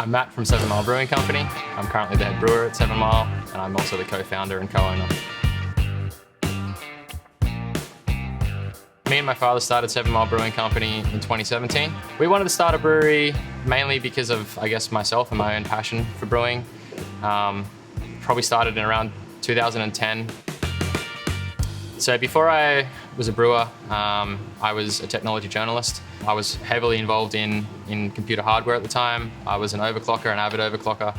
I'm Matt from 7 Mile Brewing Company. I'm currently the head brewer at 7 Mile, and I'm also the co-founder and co-owner. Me and my father started 7 Mile Brewing Company in 2017. We wanted to start a brewery mainly because of, I guess, myself and my own passion for brewing. Probably started in around 2010. So before I was a brewer, I was a technology journalist. I was heavily involved in computer hardware at the time. I was an overclocker, an avid overclocker.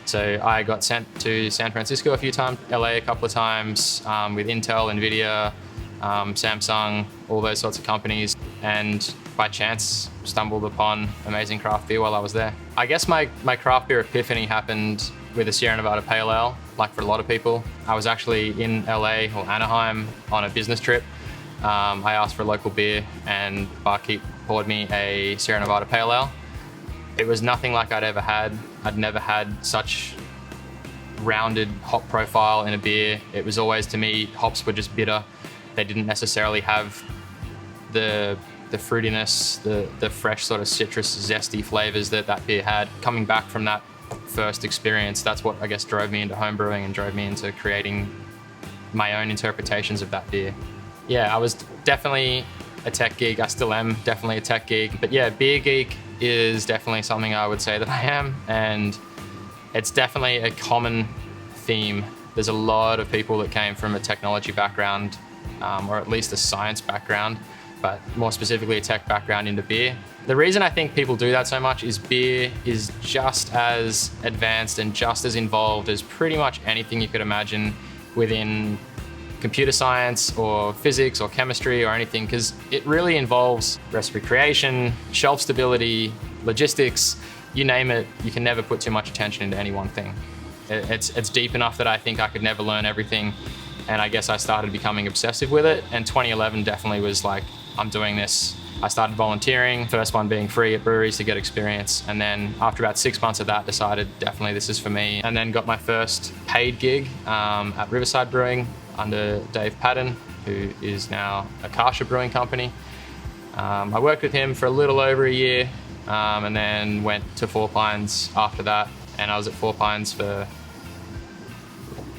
So I got sent to San Francisco a few times, LA a couple of times, with Intel, NVIDIA, Samsung, all those sorts of companies, and by chance stumbled upon amazing craft beer while I was there. I guess my craft beer epiphany happened with a Sierra Nevada Pale Ale, like for a lot of people. I was actually in LA or Anaheim on a business trip. I asked for a local beer and barkeep poured me a Sierra Nevada Pale Ale. It was nothing like I'd ever had. I'd never had such rounded hop profile in a beer. It was always, to me, hops were just bitter. They didn't necessarily have the fruitiness, the fresh sort of citrus, zesty flavors that beer had. Coming back from that first experience, that's what I guess drove me into homebrewing and drove me into creating my own interpretations of that beer. Yeah, I was definitely a tech geek. I still am definitely a tech geek. But yeah, beer geek is definitely something I would say that I am. And it's definitely a common theme. There's a lot of people that came from a technology background, or at least a science background, but more specifically a tech background into beer. The reason I think people do that so much is beer is just as advanced and just as involved as pretty much anything you could imagine within computer science or physics or chemistry or anything, because it really involves recipe creation, shelf stability, logistics, you name it. You can never put too much attention into any one thing. It's deep enough that I think I could never learn everything, and I guess I started becoming obsessive with it, and 2011 definitely was like, I'm doing this. I started volunteering, first one being free at breweries to get experience, and then after about 6 months of that, decided definitely this is for me, and then got my first paid gig at Riverside Brewing under Dave Padden, who is now a Kasha Brewing Company. I worked with him for a little over a year, and then went to Four Pines after that, and I was at Four Pines for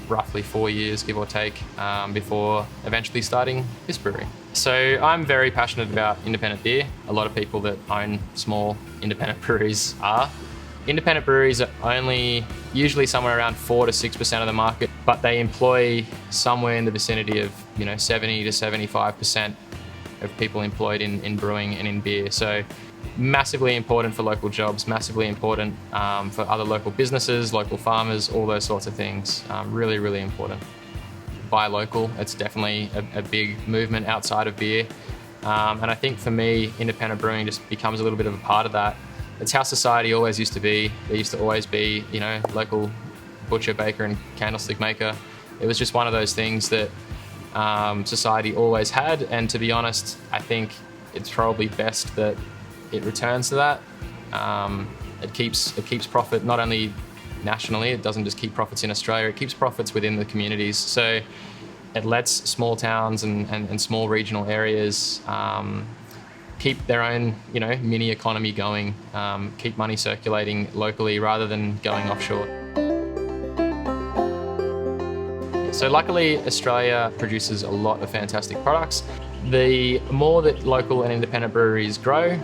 roughly 4 years, give or take, before eventually starting this brewery. So I'm very passionate about independent beer. A lot of people that own small independent breweries are. Independent breweries are only usually somewhere around 4 to 6% of the market, but they employ somewhere in the vicinity of 70 to 75% of people employed in brewing and in beer. So massively important for local jobs, massively important for other local businesses, local farmers, all those sorts of things. Really, really important. Buy local, it's definitely a big movement outside of beer. And I think for me, independent brewing just becomes a little bit of a part of that. It's how society always used to be. There used to always be, local butcher, baker, and candlestick maker. It was just one of those things that society always had. And to be honest, I think it's probably best that it returns to that. It keeps profit not only nationally, it doesn't just keep profits in Australia, it keeps profits within the communities. So it lets small towns and small regional areas keep their own mini economy going, keep money circulating locally rather than going offshore. So luckily, Australia produces a lot of fantastic products. The more that local and independent breweries grow,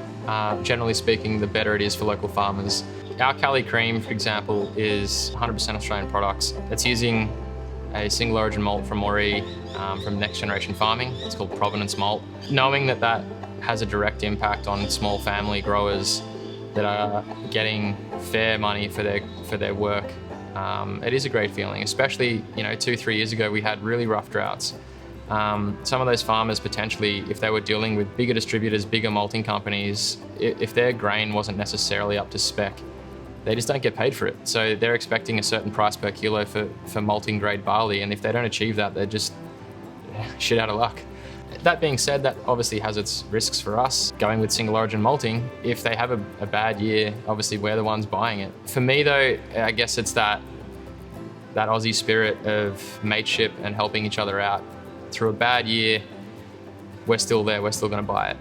generally speaking, the better it is for local farmers. Our Cali Cream, for example, is 100% Australian products. It's using a single origin malt from Moree, from Next Generation Farming. It's called Provenance Malt. Knowing that has a direct impact on small family growers that are getting fair money for their work, it is a great feeling, especially 2-3 years ago we had really rough droughts. Some of those farmers potentially, if they were dealing with bigger distributors, bigger malting companies, if their grain wasn't necessarily up to spec, they just don't get paid for it. So they're expecting a certain price per kilo for malting grade barley, and if they don't achieve that, they're just shit out of luck. That being said, that obviously has its risks for us going with single origin malting. If they have a bad year, obviously we're the ones buying it. For me though, I guess it's that Aussie spirit of mateship and helping each other out. Through a bad year, we're still there, we're still gonna buy it.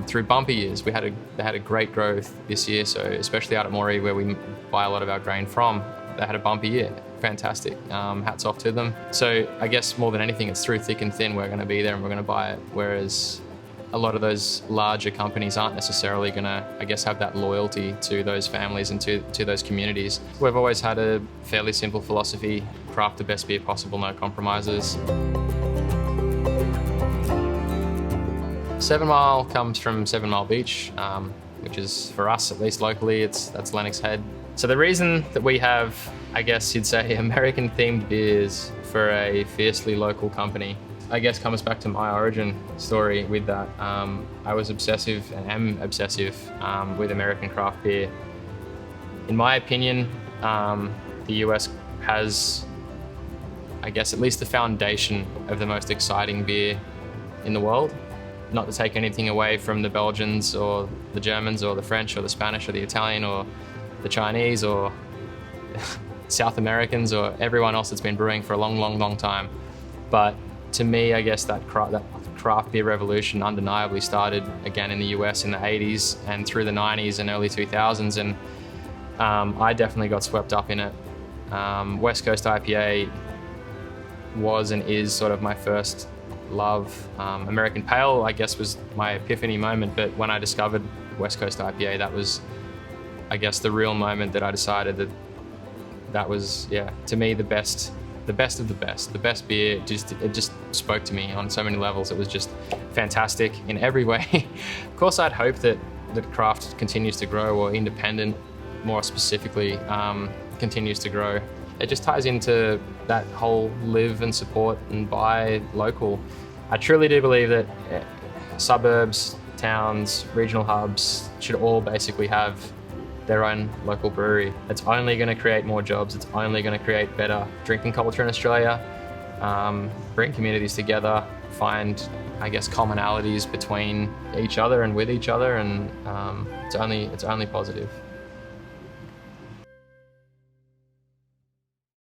through bumpy years. They had a great growth this year, so especially out at Moree, where we buy a lot of our grain from, they had a bumpy year. Fantastic. Hats off to them. So I guess more than anything, it's through thick and thin we're going to be there and we're going to buy it, whereas a lot of those larger companies aren't necessarily going to, I guess, have that loyalty to those families and to those communities. We've always had a fairly simple philosophy: craft the best beer possible, no compromises. 7 Mile comes from 7 Mile Beach, which is, for us at least locally, that's Lennox Head. So the reason that we have, I guess you'd say, American-themed beers for a fiercely local company, I guess comes back to my origin story with that. I was obsessive and am obsessive with American craft beer. In my opinion, the US has, I guess, at least the foundation of the most exciting beer in the world. Not to take anything away from the Belgians or the Germans or the French or the Spanish or the Italian or the Chinese or South Americans or everyone else that's been brewing for a long, long, long time. But to me, I guess that craft beer revolution undeniably started again in the US in the 80s and through the 90s and early 2000s, and I definitely got swept up in it. West Coast IPA was and is sort of my first love. American Pale, I guess, was my epiphany moment, but when I discovered West Coast IPA, that was, I guess, the real moment that I decided that was, yeah, to me, the best of the best beer. It just spoke to me on so many levels. It was just fantastic in every way. Of course, I'd hope that craft continues to grow, or independent, more specifically, continues to grow. It just ties into that whole live and support and buy local. I truly do believe that suburbs, towns, regional hubs should all basically have their own local brewery. It's only going to create more jobs. It's only going to create better drinking culture in Australia, bring communities together, find, I guess, commonalities between each other and with each other, and it's only positive.